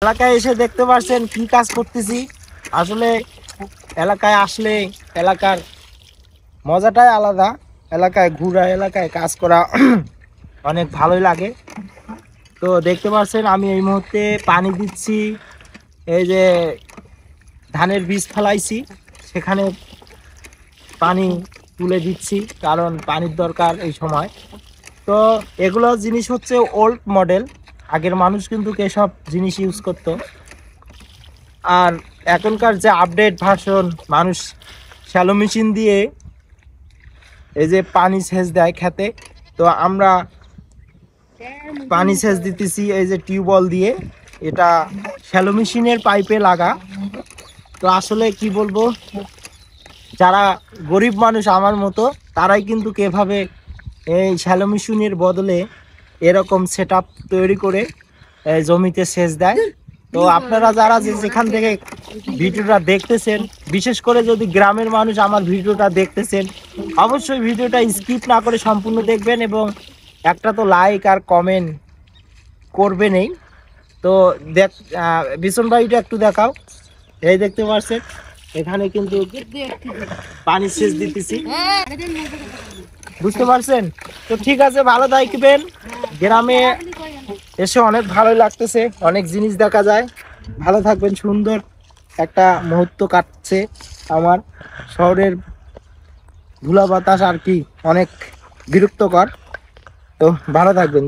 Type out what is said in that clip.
এলাকায় এসে দেখতে পাচ্ছেন কি কাজ করতেছি। আসলে এলাকায় আসলে এলাকার মজাটাই আলাদা। এলাকায় ঘোরা, এলাকায় কাজ করা অনেক ভালোই লাগে। তো দেখতে পাচ্ছেন আমি এই মুহূর্তে পানি দিচ্ছি। এই যে ধানের বীজ ফেলাইছি সেখানে পানি তুলে দিচ্ছি, কারণ পানির দরকার এই সময়। তো এগুলো জিনিস হচ্ছে ওল্ড মডেল, আগের মানুষ কিন্তু এসব জিনিস ইউজ করতো। আর এখনকার যে আপডেট ভার্সন, মানুষ শ্যালো মেশিন দিয়ে এই যে পানি সেচ দেয় খেতে। তো আমরা পানি সেচ দিতেছি এই যে টিউবওয়েল দিয়ে, এটা শ্যালো মেশিনের পাইপে লাগা। তো আসলে কি বলবো, যারা গরিব মানুষ আমার মতো তারাই কিন্তু এভাবে এই শ্যালো মেশিনের বদলে এরকম সেটআপ তৈরি করে জমিতে সেচ দেয়। তো আপনারা যারা যেখান থেকে ভিডিওটা দেখতেছেন, বিশেষ করে যদি গ্রামের মানুষ আমার ভিডিওটা দেখতেছেন, অবশ্যই ভিডিওটা স্কিপ না করে সম্পূর্ণ দেখবেন এবং একটা তো লাইক আর কমেন্ট করবেনই। তো দেখ বিশন ভাইটা একটু দেখাও। এই দেখতে পাচ্ছেন এখানে কিন্তু পানি সেচ দিতেছি, বুঝতে পারছেন? তো ঠিক আছে, ভালো থাকবেন। গ্রামে এসে অনেক ভালোই লাগতেছে, অনেক জিনিস দেখা যায়। ভালো থাকবেন, সুন্দর একটা মুহূর্ত কাটছে আমার। শহরের ধুলা বাতাস আর কি অনেক বিরক্তকর। তো ভালো থাকবেন।